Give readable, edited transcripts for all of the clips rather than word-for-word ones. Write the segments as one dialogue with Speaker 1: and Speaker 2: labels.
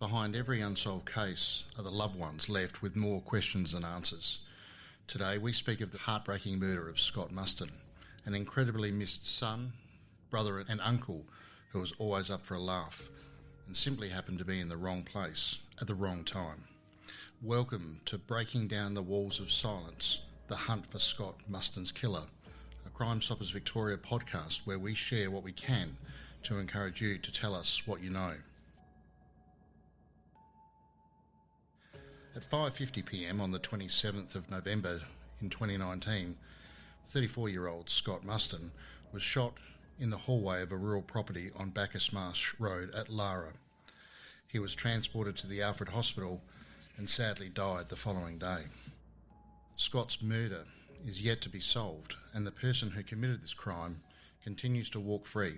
Speaker 1: Behind every unsolved case are the loved ones left with more questions than answers. Today we speak of the heartbreaking murder of Scott Muston, an incredibly missed son, brother and uncle who was always up for a laugh and simply happened to be in the wrong place at the wrong time. Welcome to Breaking Down the Walls of Silence, the hunt for Scott Muston's killer, a Crime Stoppers Victoria podcast where we share what we can to encourage you to tell us what you know. At 5:50pm on the 27th of November in 2019, 34-year-old Scott Muston was shot in the hallway of a rural property on Bacchus Marsh Road at Lara. He was transported to the Alfred Hospital and sadly died the following day. Scott's murder is yet to be solved, and the person who committed this crime continues to walk free.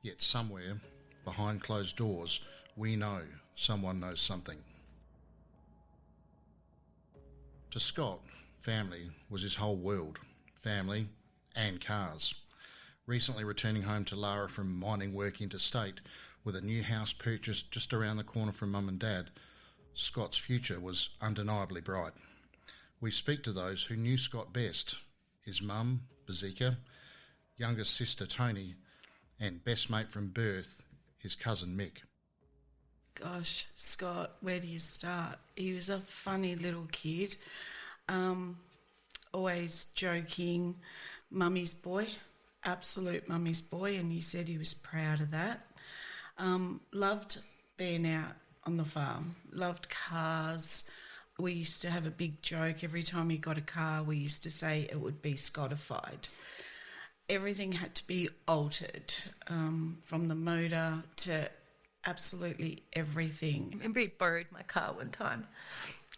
Speaker 1: Yet somewhere, behind closed doors, we know someone knows something. To Scott, family was his whole world. Family and cars. Recently returning home to Lara from mining work interstate with a new house purchased just around the corner from Mum and Dad, Scott's future was undeniably bright. We speak to those who knew Scott best, his mum, Bazika, younger sister Tony, and best mate from birth, his cousin Mick.
Speaker 2: Gosh, Scott, where do you start? He was a funny little kid, always joking, mummy's boy, absolute mummy's boy, and he said he was proud of that. Loved being out on the farm, loved cars. We used to have a big joke. Every time he got a car, we used to say it would be Scottified. Everything had to be altered, from the motor to absolutely everything.
Speaker 3: I remember he borrowed my car one time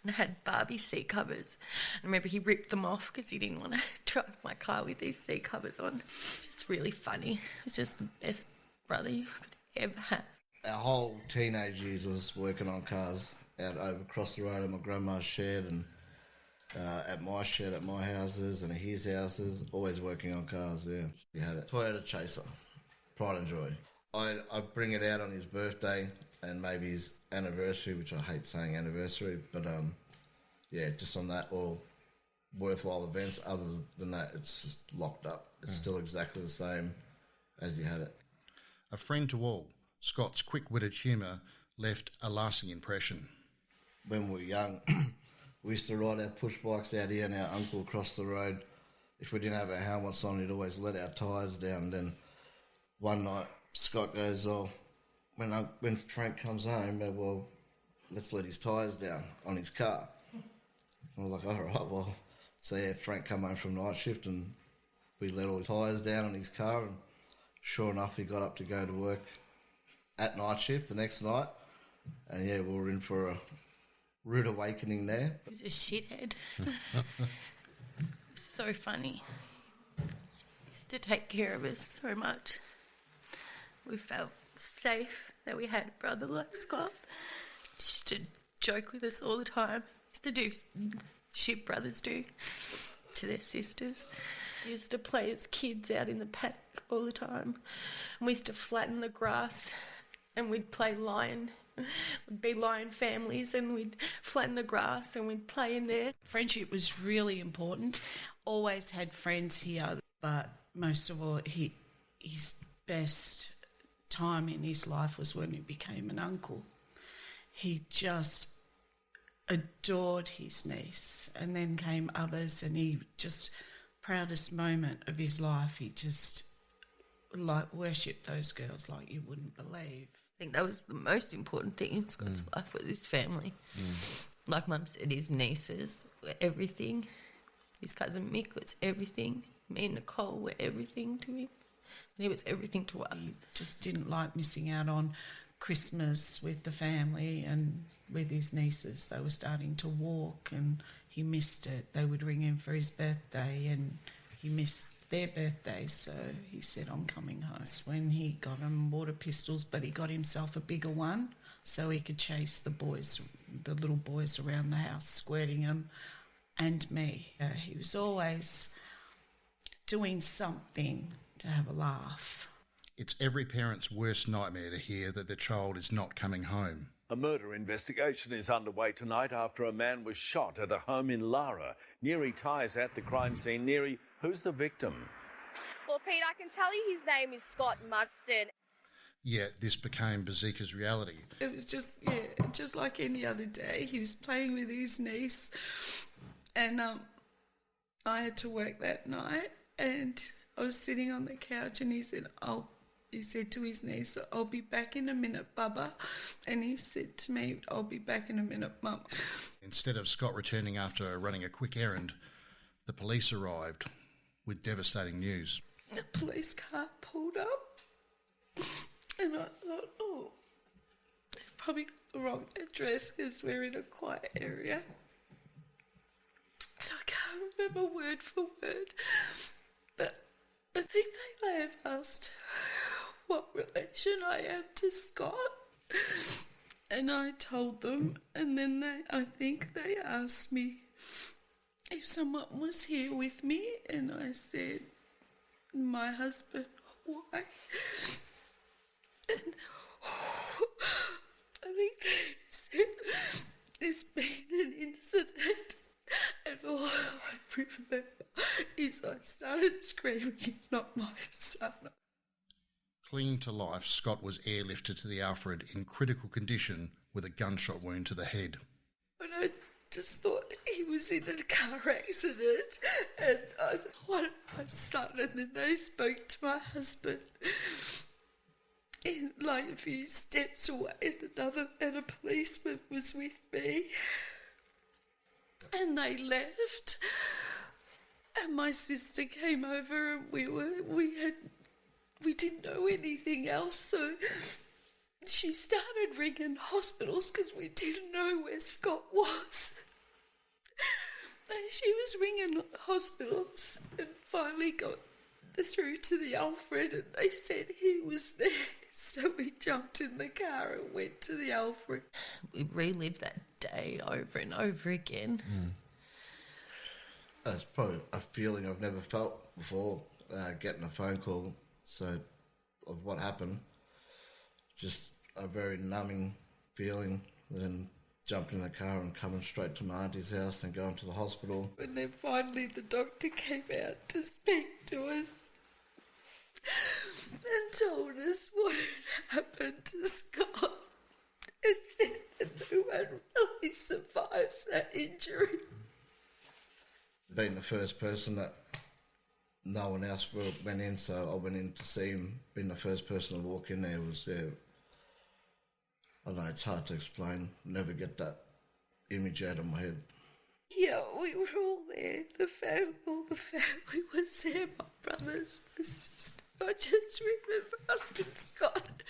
Speaker 3: and it had Barbie seat covers. I remember he ripped them off because he didn't want to drive my car with these seat covers on. It's just really funny. It was just the best brother you could ever have.
Speaker 4: Our whole teenage years was working on cars out over across the road at my grandma's shed and at my shed at my houses and at his houses, always working on cars, yeah. He had a Toyota Chaser, pride and joy. I bring it out on his birthday and maybe his anniversary, which I hate saying anniversary, but yeah, just on that or worthwhile events. Other than that, it's just locked up. It's still exactly the same as he had it.
Speaker 1: A friend to all, Scott's quick-witted humour left a lasting impression.
Speaker 4: When we were young, we used to ride our push bikes out here and our uncle across the road. If we didn't have our helmets on, he'd always let our tyres down. And then one night, Scott goes, oh, when Frank comes home, well, let's let his tyres down on his car. And we're like, all right, well. So yeah, Frank come home from night shift and we let all the tyres down on his car. And sure enough, he got up to go to work at night shift the next night. And yeah, we were in for a rude awakening there.
Speaker 3: He was a shithead. So funny. He used to take care of us so much. We felt safe that we had a brother like Scott. He used to joke with us all the time. He used to do shit brothers do to their sisters. He used to play as kids out in the paddock all the time. And we used to flatten the grass and we'd play lion. We'd be lion families and we'd flatten the grass and we'd play in there.
Speaker 2: Friendship was really important. Always had friends here, but most of all, his best time in his life was when he became an uncle. He just adored his niece, and then came others, and he just, proudest moment of his life, he just worshipped those girls like you wouldn't believe.
Speaker 3: I think that was the most important thing in Scott's life, with his family. Like Mum said, his nieces were everything. His cousin Mick was everything. Me and Nicole were everything to him. And he was everything to us.
Speaker 2: He just didn't like missing out on Christmas with the family and with his nieces. They were starting to walk and he missed it. They would ring him for his birthday and he missed their birthday, so he said, I'm coming home. That's when he got them water pistols, but he got himself a bigger one so he could chase the little boys around the house, squirting them, and me. He was always doing something to have a laugh.
Speaker 1: It's every parent's worst nightmare to hear that their child is not coming home.
Speaker 5: A murder investigation is underway tonight after a man was shot at a home in Lara. Neary Ty's at the crime scene. Neary, who's the victim?
Speaker 6: Well, Pete, I can tell you his name is Scott Muston.
Speaker 1: Yet this became Bazika's reality.
Speaker 2: It was just like any other day. He was playing with his niece, and I had to work that night, and I was sitting on the couch, and he said to his niece, "I'll be back in a minute, Bubba." And he said to me, "I'll be back in a minute, Mum."
Speaker 1: Instead of Scott returning after running a quick errand, the police arrived with devastating news.
Speaker 2: The police car pulled up, and I thought, oh, they've probably got the wrong address because we're in a quiet area. And I can't remember word for word, but I think they may have asked what relation I am to Scott. And I told them, and then I think they asked me if someone was here with me, and I said, my husband. Why? And I think they said there's been an incident, and all I remember is I started screaming, "Not my son."
Speaker 1: Clinging to life, Scott was airlifted to the Alfred in critical condition with a gunshot wound to the head.
Speaker 2: And I just thought he was in a car accident, and I said, "What, my son?" And then they spoke to my husband, and like a few steps away, and a policeman was with me, and they left, and my sister came over, and we didn't know anything else, so she started ringing hospitals because we didn't know where Scott was. And she was ringing hospitals and finally got through to the Alfred, and they said he was there. So we jumped in the car and went to the Alfred.
Speaker 3: We relived that day over and over again.
Speaker 4: That's probably a feeling I've never felt before, getting a phone call of what happened. Just a very numbing feeling. Then jumped in the car and coming straight to my auntie's house and going to the hospital.
Speaker 2: And then finally the doctor came out to speak to us and told us what had happened to Scott and said that no one really survives that injury.
Speaker 4: Being the first person that no one else went in, so I went in to see him. Being the first person to walk in there was I don't know, it's hard to explain. Never get that image out of my head.
Speaker 2: Yeah, we were all there. All the family was there. My brothers, my sister. I just remember asking Scott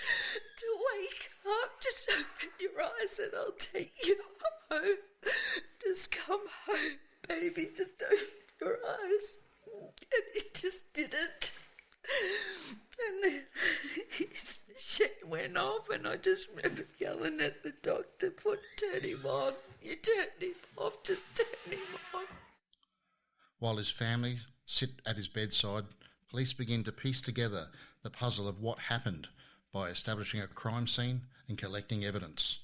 Speaker 2: to wake up. Just open your eyes and I'll take you home. Just come home, baby. Just open your eyes. And he just didn't. And then his machine went off, and I just remember yelling at the doctor, turn him on. You turn him off, just turn him on.
Speaker 1: While his family sit at his bedside, police begin to piece together the puzzle of what happened by establishing a crime scene and collecting evidence.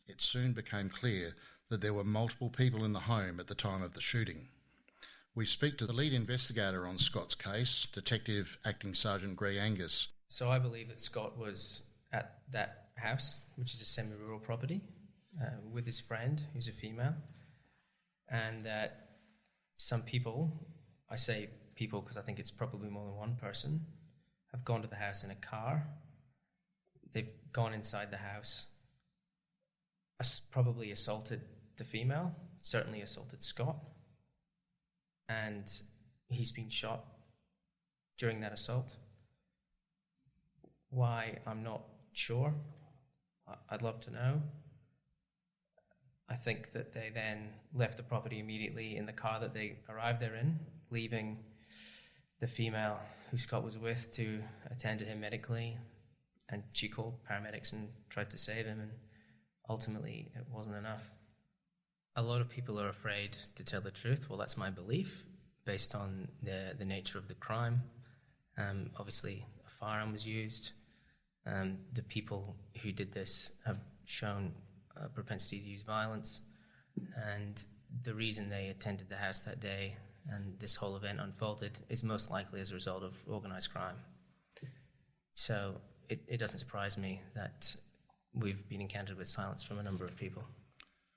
Speaker 1: It soon became clear that there were multiple people in the home at the time of the shooting. We speak to the lead investigator on Scott's case, Detective Acting Sergeant Greg Angus.
Speaker 7: So I believe that Scott was at that house, which is a semi-rural property, with his friend, who's a female, and that some people, I say people because I think it's probably more than one person, have gone to the house in a car. They've gone inside the house, probably assaulted the female, certainly assaulted Scott, and he's been shot during that assault. Why, I'm not sure. I'd love to know. I think that they then left the property immediately in the car that they arrived there in, leaving the female who Scott was with to attend to him medically, and she called paramedics and tried to save him, and ultimately it wasn't enough. A lot of people are afraid to tell the truth. Well, that's my belief, based on the nature of the crime. Obviously, a firearm was used. The people who did this have shown a propensity to use violence, and the reason they attended the house that day and this whole event unfolded is most likely as a result of organised crime. So it doesn't surprise me that we've been encountered with silence from a number of people.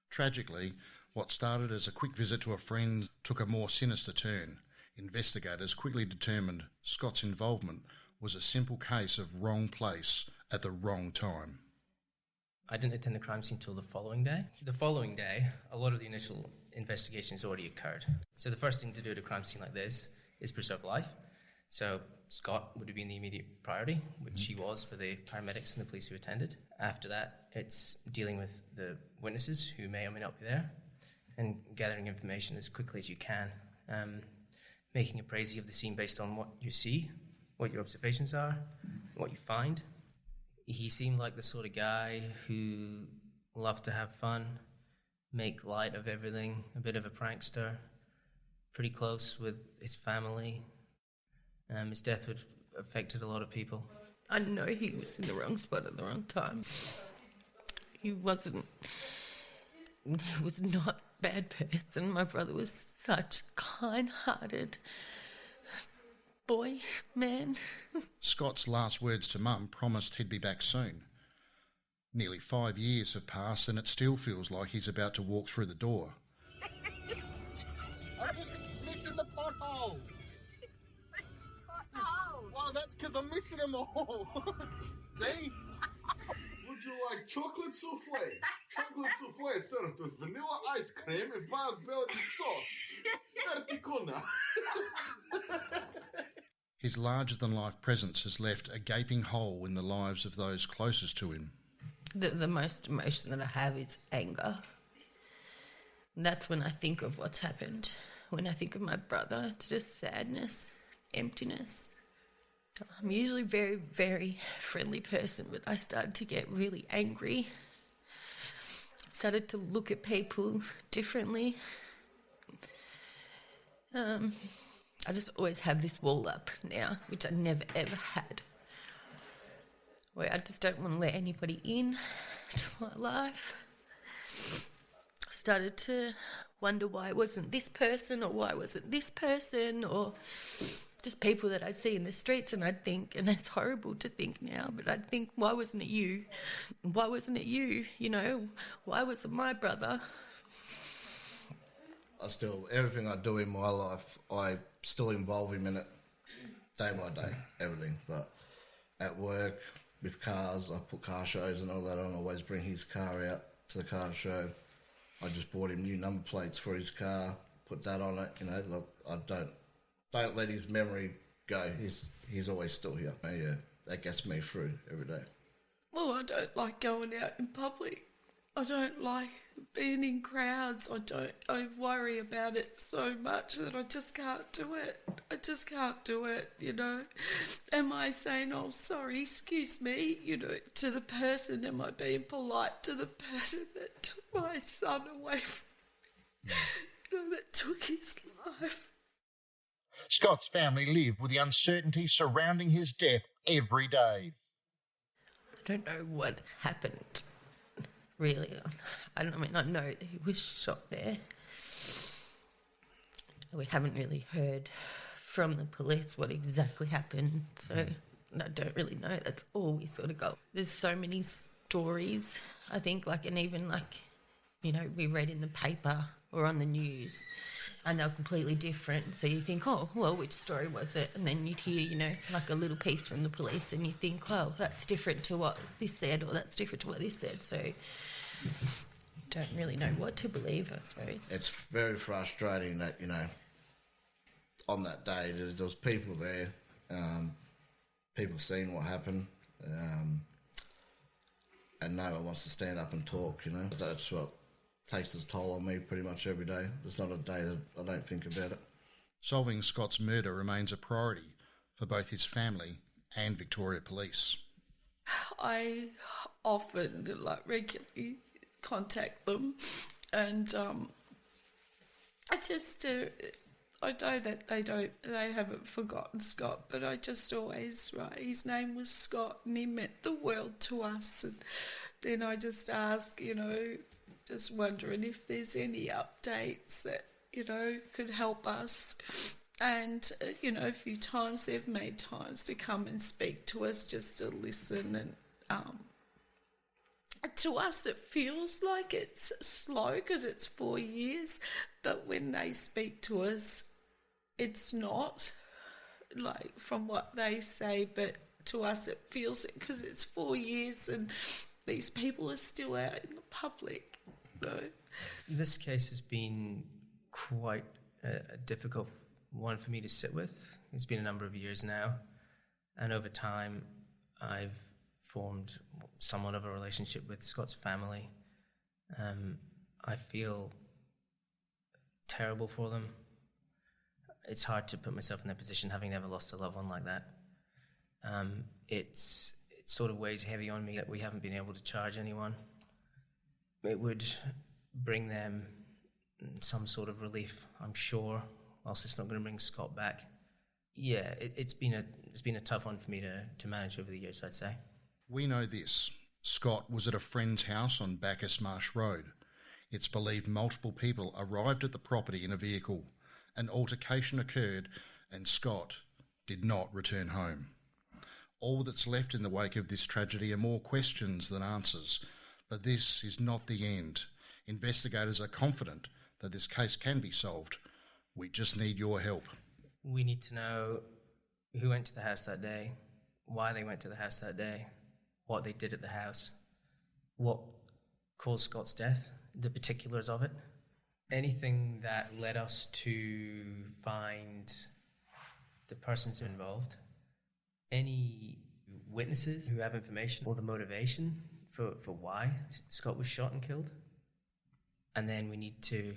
Speaker 1: Tragically, what started as a quick visit to a friend took a more sinister turn. Investigators quickly determined Scott's involvement was a simple case of wrong place at the wrong time.
Speaker 7: I didn't attend the crime scene until the following day. The following day, a lot of the initial investigation has already occurred. So the first thing to do at a crime scene like this is preserve life. So Scott would have been the immediate priority, which he was for the paramedics and the police who attended. After that, it's dealing with the witnesses who may or may not be there and gathering information as quickly as you can, making a précis of the scene based on what you see, what your observations are, what you find. He seemed like the sort of guy who loved to have fun, make light of everything, a bit of a prankster, pretty close with his family. His death would have affected a lot of people.
Speaker 3: I know he was in the wrong spot at the wrong time. He was not a bad person. My brother was such a kind-hearted boy, man.
Speaker 1: Scott's last words to Mum promised he'd be back soon. Nearly 5 years have passed and it still feels like he's about to walk through the door.
Speaker 8: I'm just missing the potholes. Well, that's because I'm missing them all. See?
Speaker 9: Would you like chocolate souffle? Chocolate souffle served with vanilla ice cream and wild Belgian sauce. Verticuna.
Speaker 1: His larger-than-life presence has left a gaping hole in the lives of those closest to him.
Speaker 3: The most emotion that I have is anger. And that's when I think of what's happened. When I think of my brother, it's just sadness, emptiness. I'm usually a very, very friendly person, but I started to get really angry. Started to look at people differently. I just always have this wall up now, which I never ever had. Where I just don't want to let anybody in to my life. Started to wonder why it wasn't this person, or why wasn't this person, or just people that I'd see in the streets, and I'd think, and it's horrible to think now, but I'd think, why wasn't it you? Why wasn't it you? You know, why wasn't my brother?
Speaker 4: Everything I do in my life, I still involve him in it, day by day, everything. But at work, with cars, I put car shows and all that on. I always bring his car out to the car show. I just bought him new number plates for his car, put that on it. You know, look, I don't let his memory go. He's always still here. Yeah, that gets me through every day.
Speaker 2: Well, I don't like going out in public. I don't like being in crowds. I worry about it so much that I just can't do it. I just can't do it, you know. Am I saying, oh, sorry, excuse me, you know, to the person? Am I being polite to the person that took my son away from me, you know, that took his life?
Speaker 8: Scott's family live with the uncertainty surrounding his death every day.
Speaker 3: I don't know what happened, really. I know that he was shot there. We haven't really heard from the police what exactly happened, so I don't really know. That's all we sort of got. There's so many stories, I think, and even we read in the paper or on the news, and they're completely different. So you think, oh, well, which story was it? And then you'd hear, a little piece from the police, and you think, well, that's different to what this said, or that's different to what this said. So you don't really know what to believe, I suppose.
Speaker 4: It's very frustrating that, on that day, there was people there, people seeing what happened, and no one wants to stand up and talk, That's what takes its toll on me pretty much every day. There's not a day that I don't think about it.
Speaker 1: Solving Scott's murder remains a priority for both his family and Victoria Police.
Speaker 2: I often, regularly contact them, and I just, I know that they haven't forgotten Scott, but I just always write, his name was Scott and he meant the world to us, and then I just ask, just wondering if there's any updates that, could help us. And, a few times they've made times to come and speak to us just to listen. And to us it feels like it's slow because it's 4 years, but when they speak to us, it's not, like, from what they say, but to us it feels it because it's 4 years and these people are still out in the public.
Speaker 7: This case has been quite a difficult one for me to sit with. It's been a number of years now, and over time I've formed somewhat of a relationship with Scott's family. I feel terrible for them. It's hard to put myself in their position, having never lost a loved one like that. It sort of weighs heavy on me that we haven't been able to charge anyone. It would bring them some sort of relief, I'm sure, whilst it's not going to bring Scott back. Yeah, it's been a tough one for me to manage over the years, I'd say.
Speaker 1: We know this. Scott was at a friend's house on Bacchus Marsh Road. It's believed multiple people arrived at the property in a vehicle. An altercation occurred and Scott did not return home. All that's left in the wake of this tragedy are more questions than answers. But this is not the end. Investigators are confident that this case can be solved. We just need your help.
Speaker 7: We need to know who went to the house that day, why they went to the house that day, what they did at the house, what caused Scott's death, the particulars of it. Anything that led us to find the persons involved, any witnesses who have information or the motivation for why Scott was shot and killed. And then we need to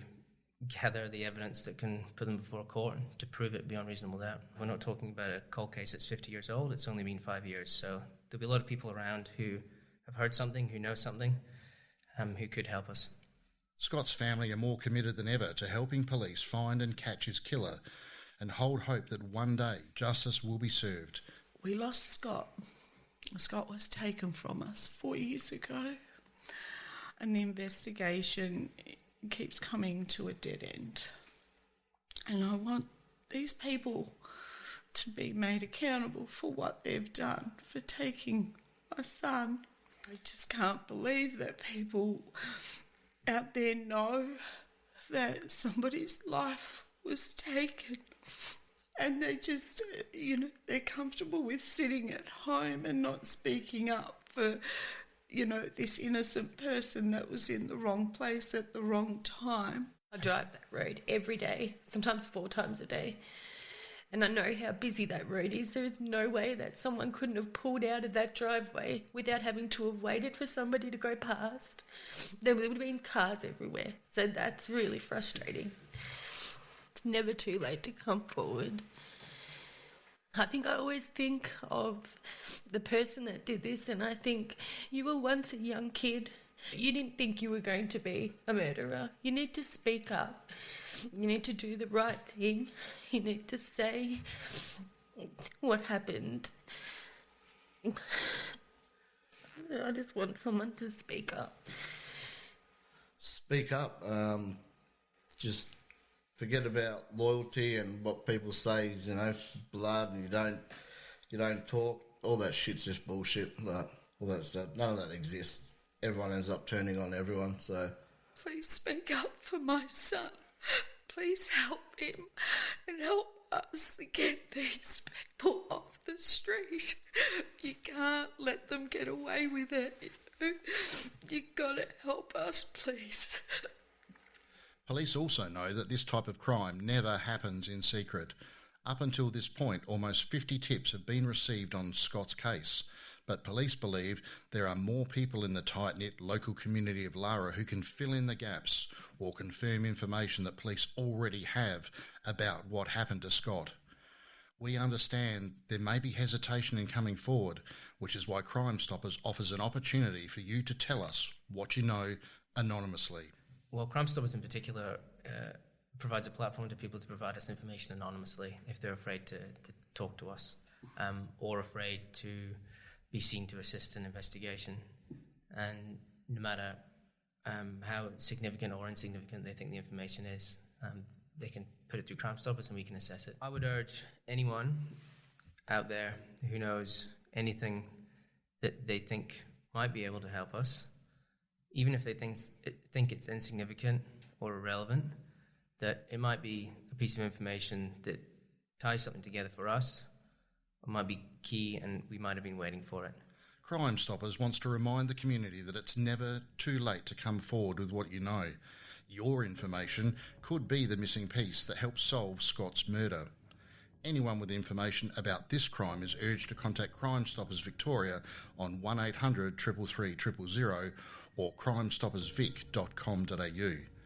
Speaker 7: gather the evidence that can put them before a court to prove it beyond reasonable doubt. We're not talking about a cold case that's 50 years old. It's only been 5 years. So there'll be a lot of people around who have heard something, who know something, who could help us.
Speaker 1: Scott's family are more committed than ever to helping police find and catch his killer and hold hope that one day justice will be served.
Speaker 2: We lost Scott. Scott was taken from us 4 years ago, and the investigation keeps coming to a dead end. And I want these people to be made accountable for what they've done, for taking my son. I just can't believe that people out there know that somebody's life was taken. And they just, they're comfortable with sitting at home and not speaking up for, this innocent person that was in the wrong place at the wrong time.
Speaker 3: I drive that road every day, sometimes 4 times a day. And I know how busy that road is. There is no way that someone couldn't have pulled out of that driveway without having to have waited for somebody to go past. There would have been cars everywhere. So that's really frustrating. It's never too late to come forward. I think I always think of the person that did this, and I think you were once a young kid. You didn't think you were going to be a murderer. You need to speak up. You need to do the right thing. You need to say what happened. I just want someone to speak up.
Speaker 4: Speak up. Just forget about loyalty and what people say is, blood, and you don't talk. All that shit's just bullshit. Like, all that stuff. None of that exists. Everyone ends up turning on everyone. So
Speaker 2: please speak up for my son. Please help him and help us get these people off the street. You can't let them get away with it. You gotta help us, please.
Speaker 1: Police also know that this type of crime never happens in secret. Up until this point, almost 50 tips have been received on Scott's case, but police believe there are more people in the tight-knit local community of Lara who can fill in the gaps or confirm information that police already have about what happened to Scott. We understand there may be hesitation in coming forward, which is why Crime Stoppers offers an opportunity for you to tell us what you know anonymously.
Speaker 7: Well, Crime Stoppers in particular provides a platform to people to provide us information anonymously if they're afraid to talk to us or afraid to be seen to assist in investigation. and no matter how significant or insignificant they think the information is, they can put it through Crime Stoppers and we can assess it. I would urge anyone out there who knows anything that they think might be able to help us, even if they think it's insignificant or irrelevant, that it might be a piece of information that ties something together for us, or might be key and we might have been waiting for it.
Speaker 1: Crime Stoppers wants to remind the community that it's never too late to come forward with what you know. Your information could be the missing piece that helps solve Scott's murder. Anyone with information about this crime is urged to contact Crime Stoppers Victoria on 1800 333 000 or crimestoppersvic.com.au.